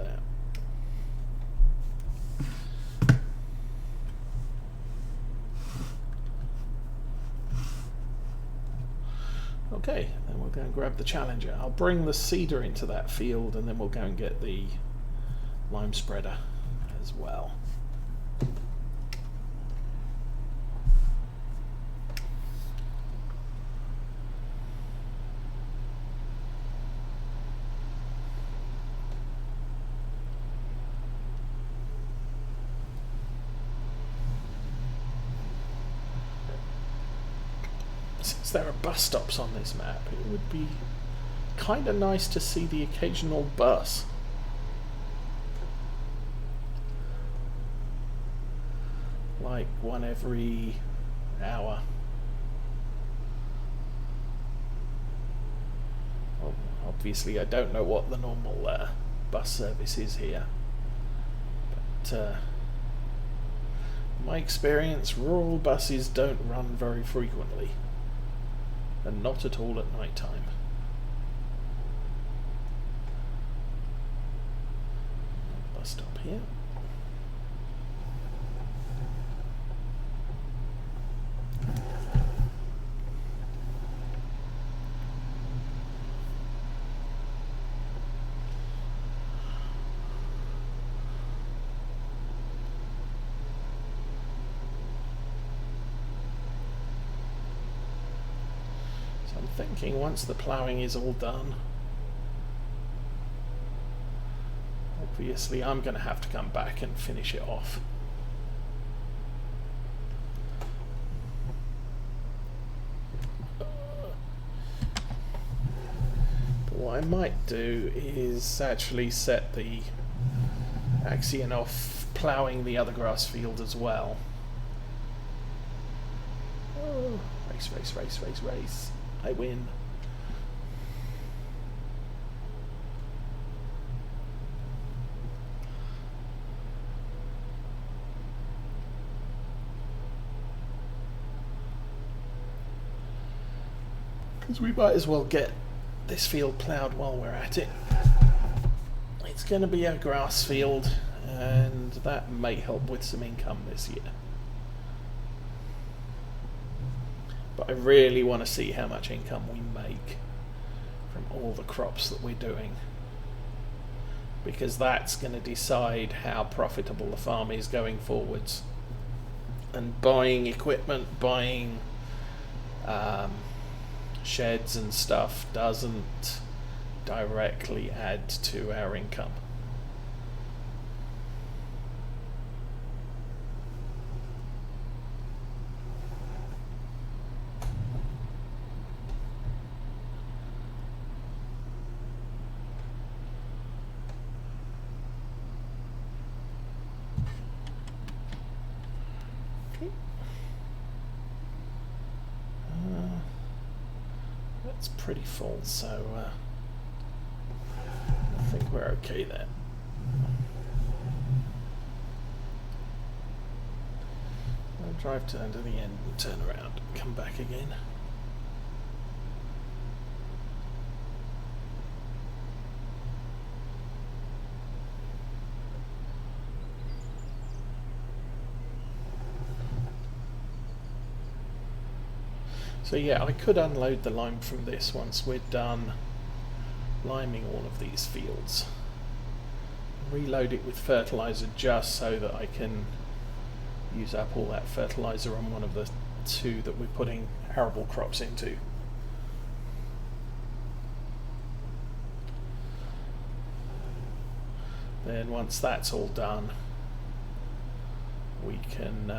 there. Okay, then we'll go and grab the Challenger. I'll bring the seeder into that field and then we'll go and get the lime spreader as well. Since there are bus stops on this map, it would be kind of nice to see the occasional bus. Like one every hour. Well, obviously I don't know what the normal bus service is here, but in my experience, rural buses don't run very frequently, and not at all at night time. Bus stop here. I'm thinking once the ploughing is all done, obviously I'm going to have to come back and finish it off. But what I might do is actually set the Axion off ploughing the other grass field as well. Oh, race, race, race, race, race. I win. Because we might as well get this field ploughed while we're at it. It's going to be a grass field, and that may help with some income this year. But I really want to see how much income we make from all the crops that we're doing, because that's going to decide how profitable the farm is going forwards. And buying equipment, buying sheds and stuff doesn't directly add to our income. That's pretty full, so I think we're okay there. I'll drive turn to the end and turn around and come back again. So yeah, I could unload the lime from this once we're done liming all of these fields. Reload it with fertilizer just so that I can use up all that fertilizer on one of the two that we're putting arable crops into. Then once that's all done, we can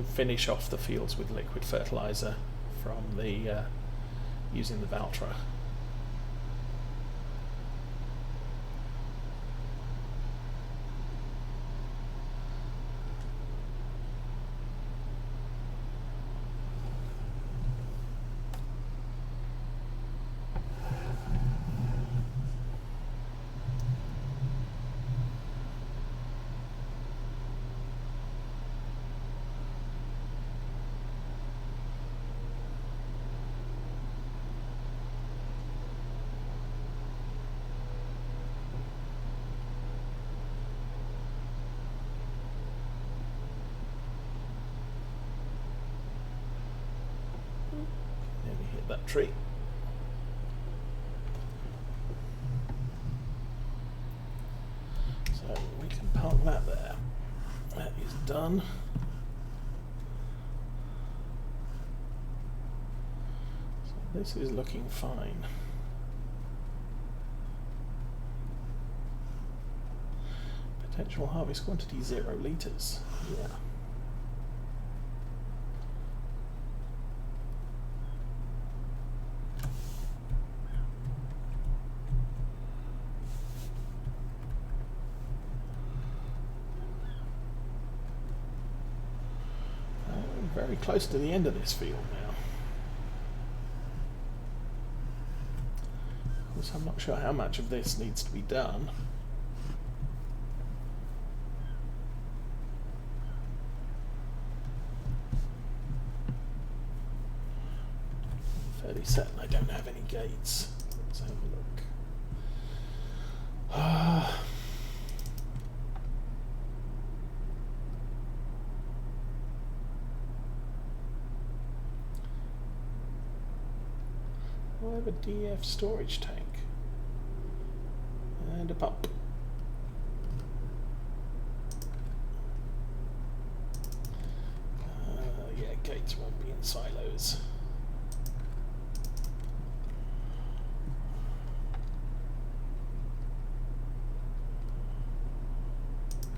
finish off the fields with liquid fertilizer from the using the Valtra. at that tree. So we can park that there. That is done. So this is looking fine. Potential harvest quantity 0 litres. Yeah. Very close to the end of this field now. Of course, I'm not sure how much of this needs to be done. Fairly certain I don't have any gates. Let's have a look. I have a DF storage tank and a pump. Yeah, gates won't be in silos.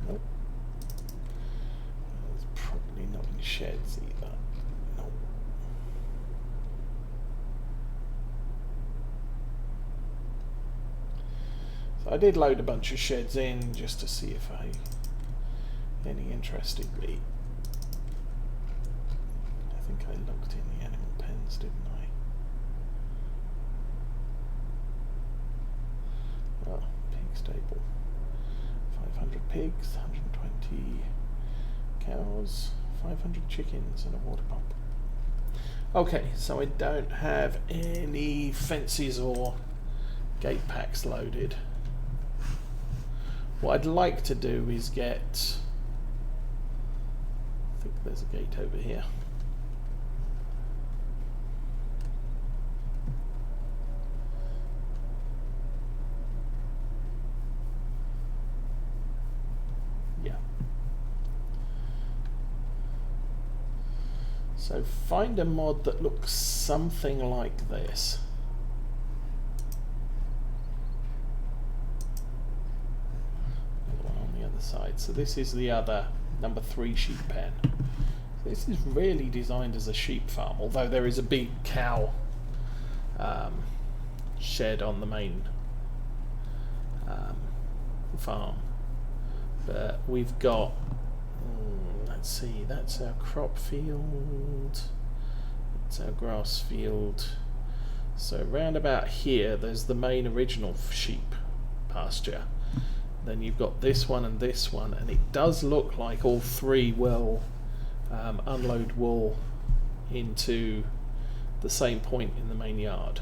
Nope. It's probably not in sheds either. Nope. I did load a bunch of sheds in just to see if any interestingly. I think I looked in the animal pens, didn't I? Oh, pig stable. 500 pigs, 120 cows, 500 chickens and a water pump. Okay, so I don't have any fences or gate packs loaded. What I'd like to do is get, I think there's a gate over here. Yeah. So find a mod that looks something like this. Side. So this is the other number 3 sheep pen. This is really designed as a sheep farm, although there is a big cow shed on the main farm. But we've got, let's see, that's our crop field, that's our grass field. So round about here there's the main original sheep pasture. Then you've got this one and this one, and it does look like all 3 will unload wool into the same point in the main yard.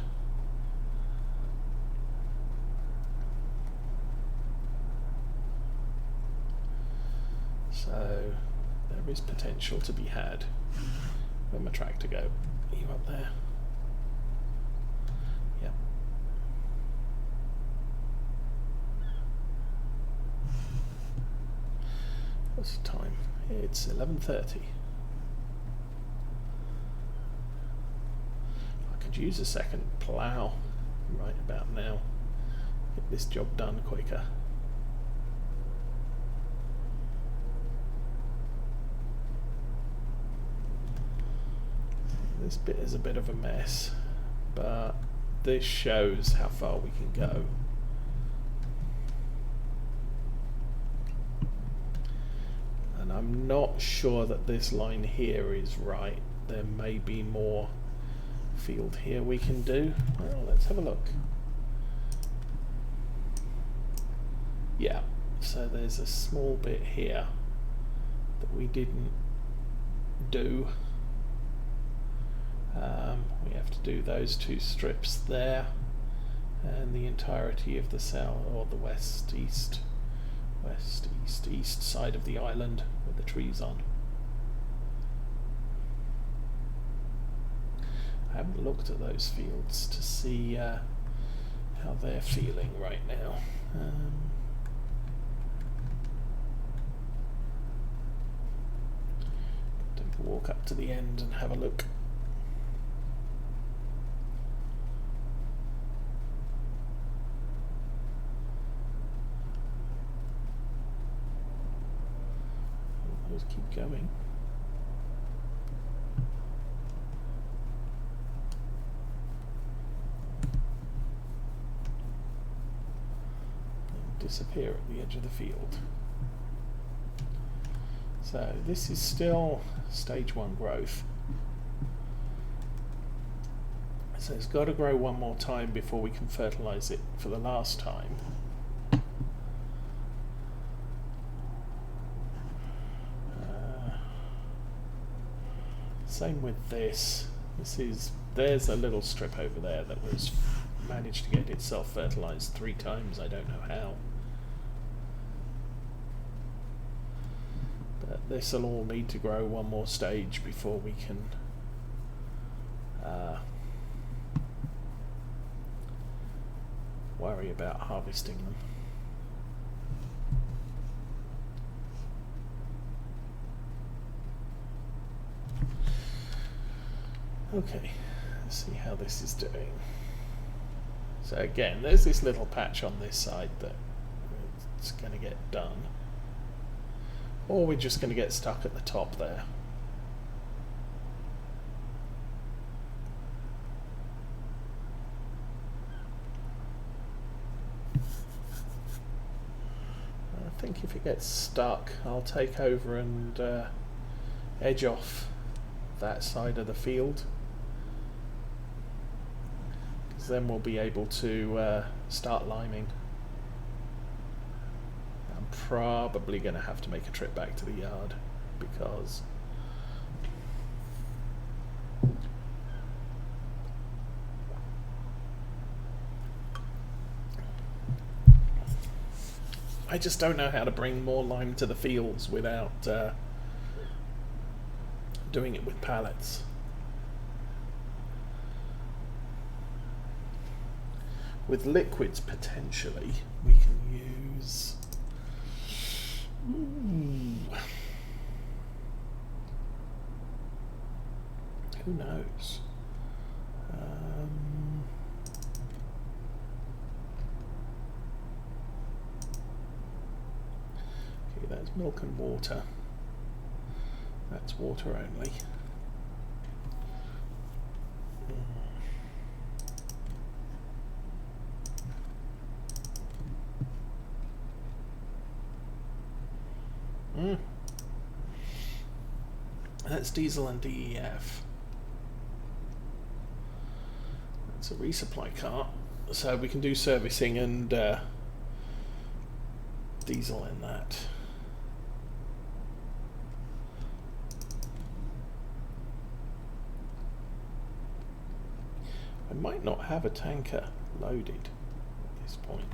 So there is potential to be had. Where'd my tractor go? Are you up there? Yeah. What's the time? It's 11:30. I could use a second plough right about now. Get this job done quicker. This bit is a bit of a mess, but this shows how far we can go. And I'm not sure that this line here is right. There may be more field here we can do. Well, let's have a look. Yeah, so there's a small bit here that we didn't do. We have to do those 2 strips there and the entirety of the south or the west east side of the island with the trees on. I haven't looked at those fields to see how they're feeling right now. Take a walk up to the end and have a look. Those keep going. Disappear at the edge of the field. So this is still stage 1 growth. So it's got to grow one more time before we can fertilize it for the last time. Same with this. There's a little strip over there that was managed to get itself fertilized 3 times. I don't know how. But this will all need to grow one more stage before we can worry about harvesting them. Okay, let's see how this is doing. So again, there's this little patch on this side that it's going to get done. Or we're just going to get stuck at the top there. I think if it gets stuck, I'll take over and edge off that side of the field. Because then we'll be able to start liming. I'm probably going to have to make a trip back to the yard because I just don't know how to bring more lime to the fields without doing it with pallets. With liquids, potentially, we can use... Who knows? Okay, that's milk and water. That's water only. That's diesel and DEF. That's a resupply cart, so we can do servicing and diesel in that. I might not have a tanker loaded at this point.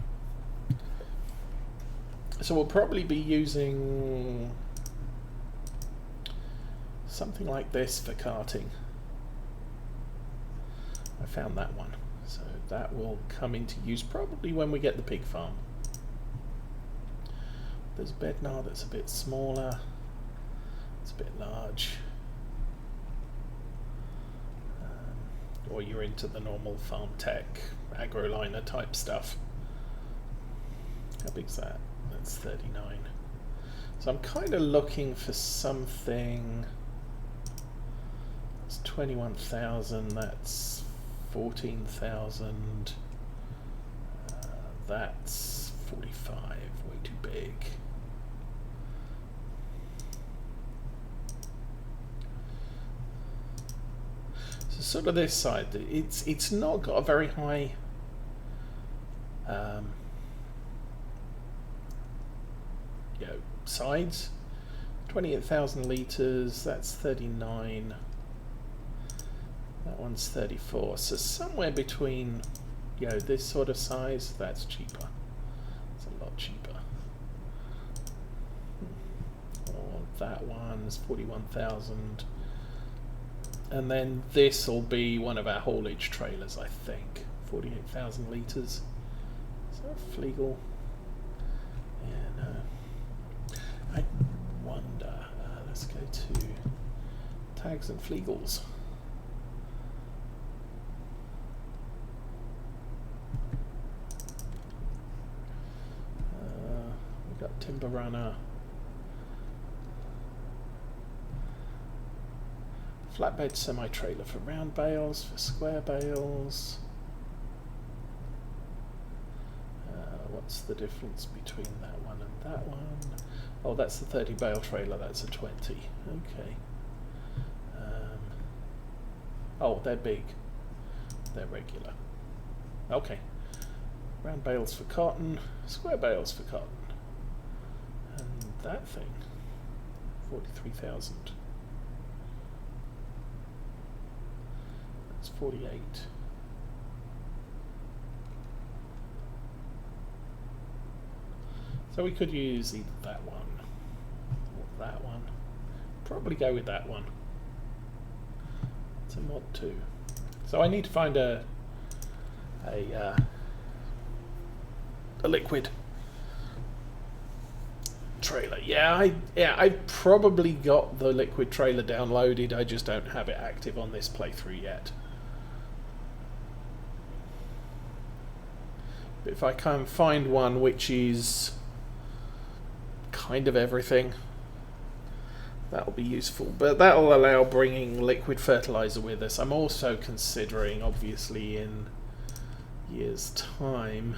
So we'll probably be using something like this for carting. I found that one. So that will come into use probably when we get the pig farm. There's a Bednar that's a bit smaller. It's a bit large. Or you're into the normal farm tech, agroliner type stuff. How big's that? That's 39. So I'm kind of looking for something. It's 21,000. That's 14,000. That's 45. Way too big. So sort of this side. It's not got a very high. Sides, 28,000 litres, that's 39, that one's 34, so somewhere between, this sort of size, that's cheaper, it's a lot cheaper. Or that one's 41,000, and then this will be one of our haulage trailers, I think. 48,000 litres. Is that a Flegel? Yeah, no. I wonder. Let's go to tags and Flegels. We've got Timber Runner. Flatbed semi-trailer for round bales, for square bales. What's the difference between that one and that one? Oh, that's the 30 bale trailer, that's a 20. Okay. Oh, they're big. They're regular. Okay. Round bales for cotton, square bales for cotton. And that thing, 43,000. That's 48. So we could use either that one or that one. Probably go with that one. It's a mod 2. So I need to find a liquid trailer. Yeah, I probably got the liquid trailer downloaded. I just don't have it active on this playthrough yet. But if I can find one which is kind of everything, that'll be useful. But that'll allow bringing liquid fertilizer with us. I'm also considering, obviously, in years' time,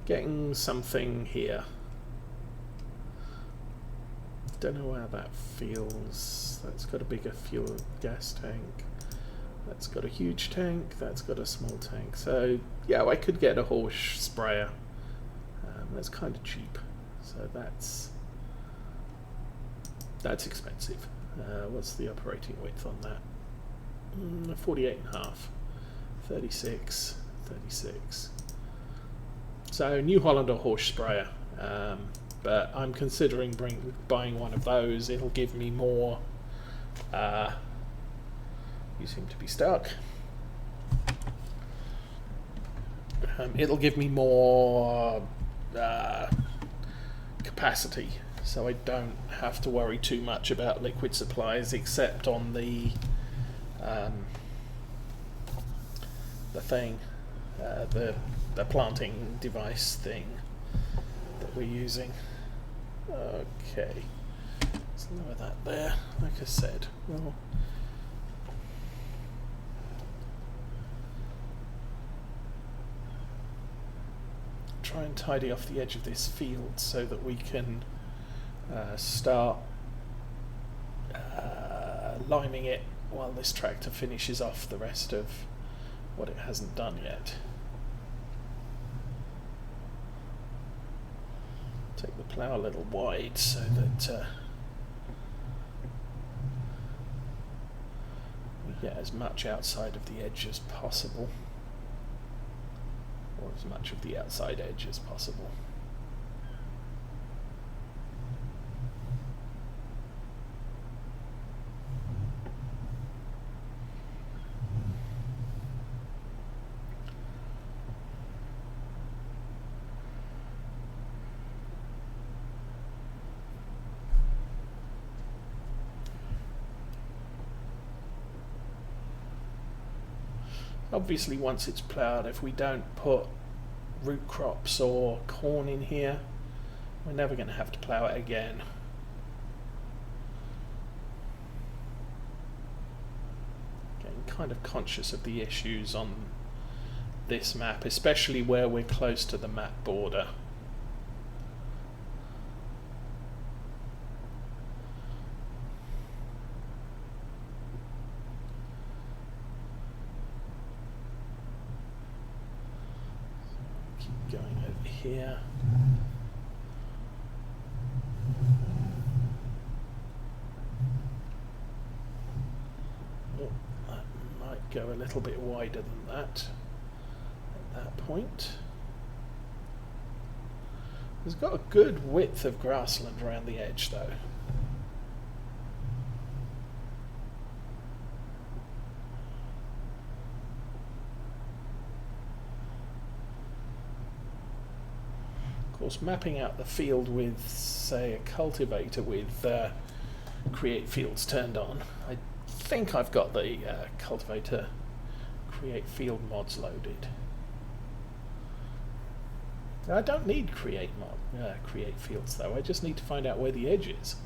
getting something here. Don't know how that feels. That's got a bigger fuel gas tank. That's got a huge tank. That's got a small tank. So yeah, I could get a horse sprayer. That's kind of cheap. So that's expensive. What's the operating width on that? 48.5. 36. 36. So New Holland or horse sprayer. But I'm considering buying one of those. It'll give me more. You seem to be stuck. It'll give me more capacity, so I don't have to worry too much about liquid supplies, except on the thing, the planting device thing that we're using. Okay, let's lower that there. Like I said, well. Try and tidy off the edge of this field so that we can start liming it while this tractor finishes off the rest of what it hasn't done yet. Take the plough a little wide so that we get as much outside of the edge as possible. Or as much of the outside edge as possible. Obviously, once it's ploughed, if we don't put root crops or corn in here, we're never going to have to plough it again. Getting kind of conscious of the issues on this map, especially where we're close to the map border. Going over here. Oh, that might go a little bit wider than that at that point. It's got a good width of grassland around the edge though. Of course, mapping out the field with, say, a cultivator with create fields turned on, I think I've got the cultivator create field mods loaded. I don't need create fields though, I just need to find out where the edge is.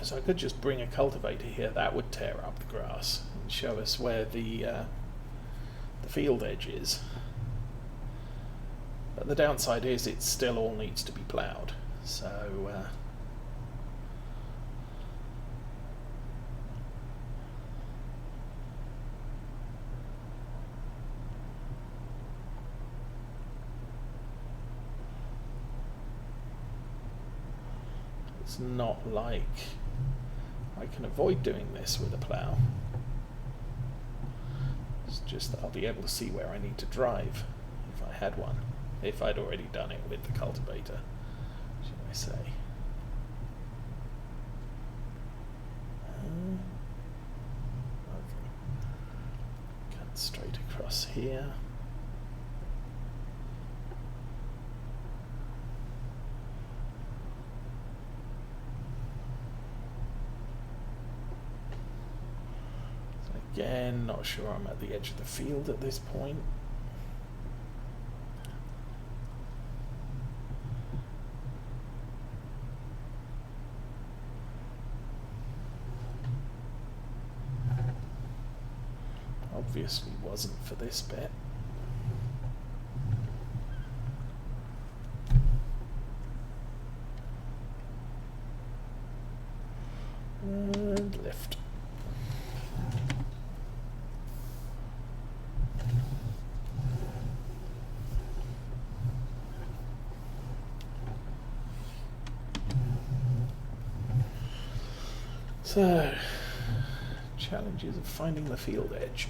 So I could just bring a cultivator here, that would tear up the grass and show us where the field edge is. But the downside is it still all needs to be ploughed. So it's not like I can avoid doing this with a plough. It's just that I'll be able to see where I need to drive if I had one. If I'd already done it with the cultivator, shall I say. Okay. Cut straight across here. So again, not sure I'm at the edge of the field at this point. Obviously wasn't for this bit. And lift. So, challenges of finding the field edge.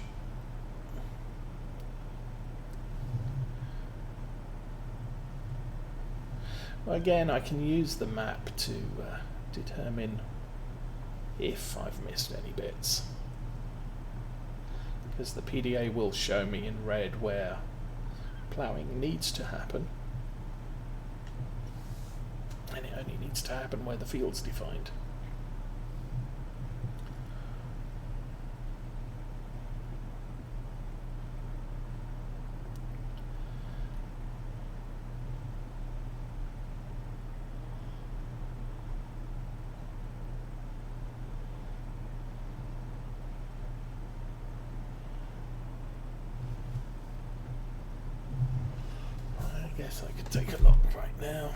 Again, I can use the map to determine if I've missed any bits, because the PDA will show me in red where ploughing needs to happen, and it only needs to happen where the field's defined. I guess I could take a look right now.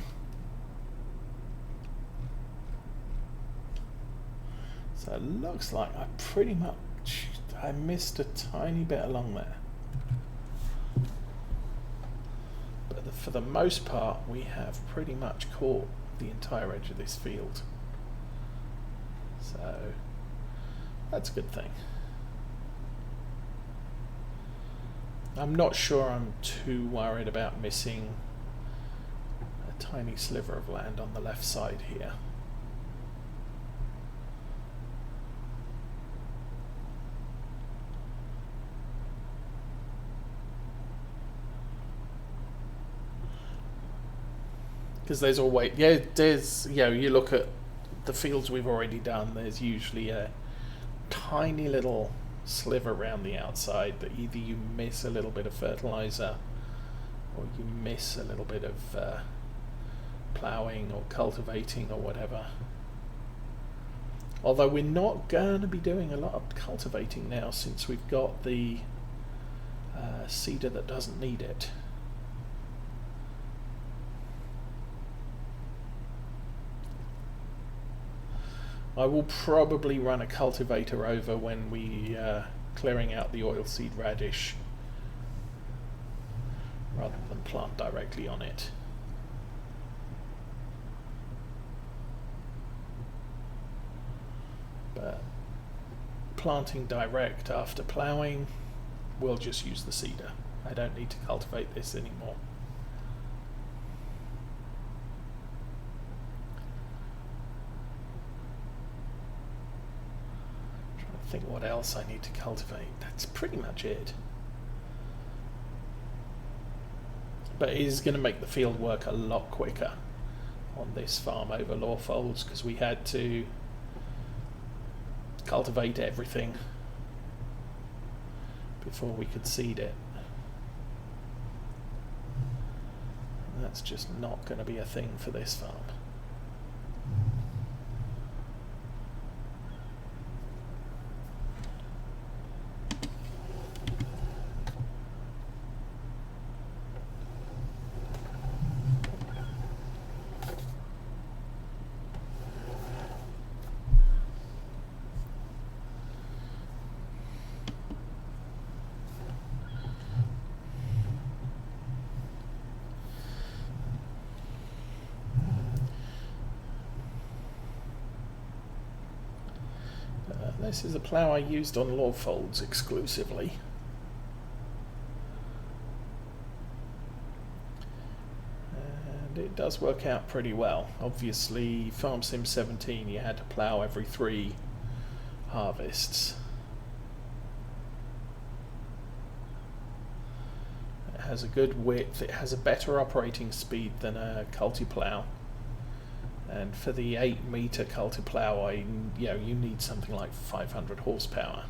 So it looks like I missed a tiny bit along there. But for the most part, we have pretty much caught the entire edge of this field. So that's a good thing. I'm not sure I'm too worried about missing a tiny sliver of land on the left side here. Because there's always, you look at the fields we've already done, there's usually a tiny little sliver around the outside that either you miss a little bit of fertilizer or you miss a little bit of ploughing or cultivating or whatever. Although we're not going to be doing a lot of cultivating now since we've got the seeder that doesn't need it. I will probably run a cultivator over when we clearing out the oilseed radish rather than plant directly on it. But planting direct after ploughing, we'll just use the seeder. I don't need to cultivate this anymore. think what else I need to cultivate. That's pretty much it. But it is going to make the field work a lot quicker on this farm over Lawfolds, because we had to cultivate everything before we could seed it. And that's just not going to be a thing for this farm. This is a plough I used on Lawfolds exclusively. And it does work out pretty well. Obviously, Farm Sim 17 you had to plough every 3 harvests. It has a good width, it has a better operating speed than a culti plough. And for the 8-meter culti plough, you need something like 500 horsepower.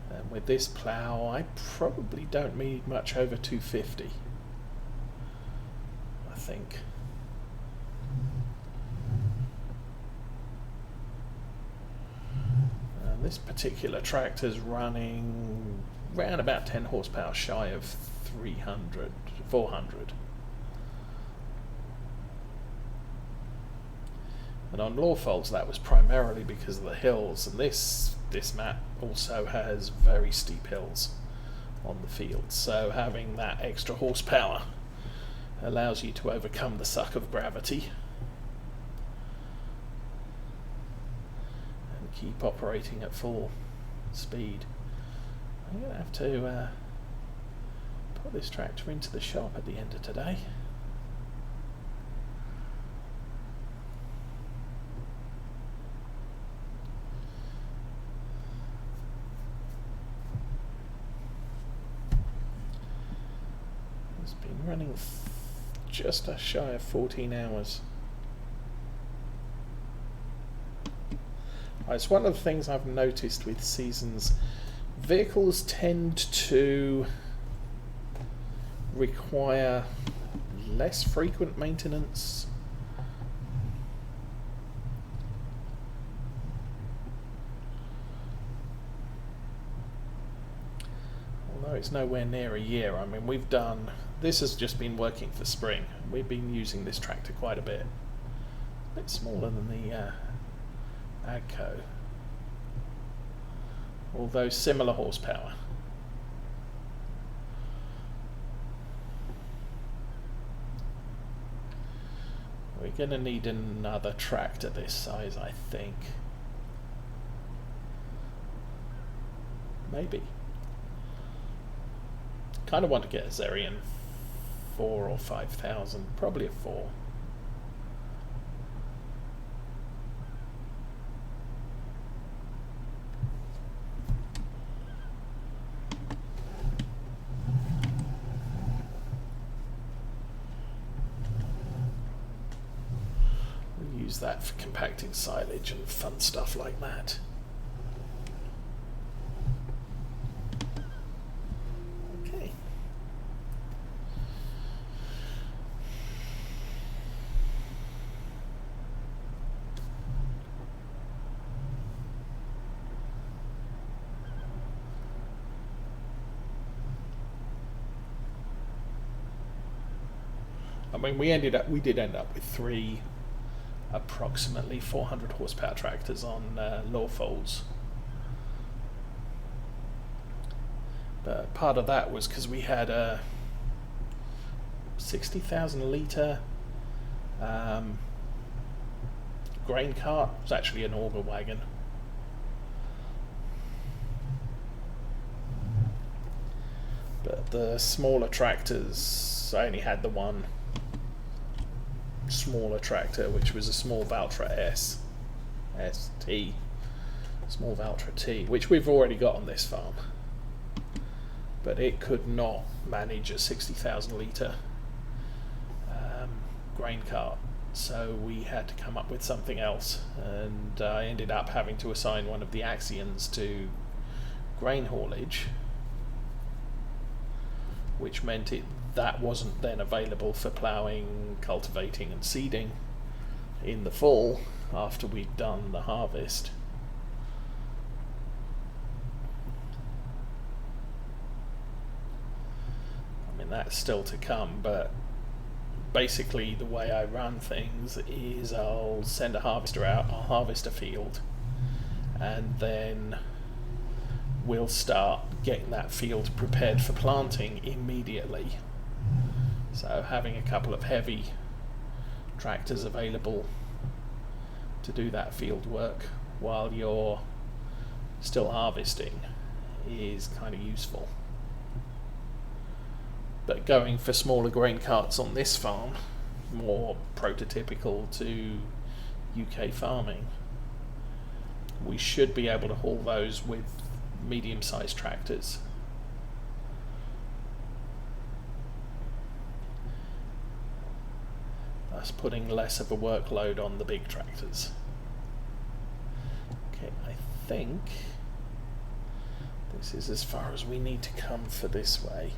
And with this plough, I probably don't need much over 250. I think. And this particular tractor's running around about 10 horsepower shy of 400. And on Lawfolds that was primarily because of the hills, and this map also has very steep hills on the field, so having that extra horsepower allows you to overcome the suck of gravity and keep operating at full speed. I'm going to have to put this tractor into the shop at the end of today. Running just a shy of 14 hours. It's one of the things I've noticed with seasons. Vehicles tend to require less frequent maintenance. Although it's nowhere near a year. I mean, this has just been working for spring. We've been using this tractor quite a bit. A bit smaller than the Agco, although similar horsepower. We're going to need another tractor this size, I think. Maybe. Kind of want to get a Zerion 4 or 5,000, probably a 4. We'll use that for compacting silage and fun stuff like that. I mean, we did end up with 3 approximately 400 horsepower tractors on Lawfolds. But part of that was because we had a 60,000 litre grain cart. It was actually an auger wagon. But the smaller tractors, I only had the one smaller tractor, which was a small Valtra ST, small Valtra T, which we've already got on this farm, but it could not manage a 60,000 litre grain cart, so we had to come up with something else, and I ended up having to assign one of the Axions to grain haulage, which meant that wasn't then available for ploughing, cultivating and seeding in the fall after we'd done the harvest. I mean, that's still to come, but basically the way I run things is I'll send a harvester out, I'll harvest a field, and then we'll start getting that field prepared for planting immediately. So having a couple of heavy tractors available to do that field work while you're still harvesting is kind of useful. But going for smaller grain carts on this farm, more prototypical to UK farming, we should be able to haul those with medium-sized tractors. Thus putting less of a workload on the big tractors. Okay, I think this is as far as we need to come for this way.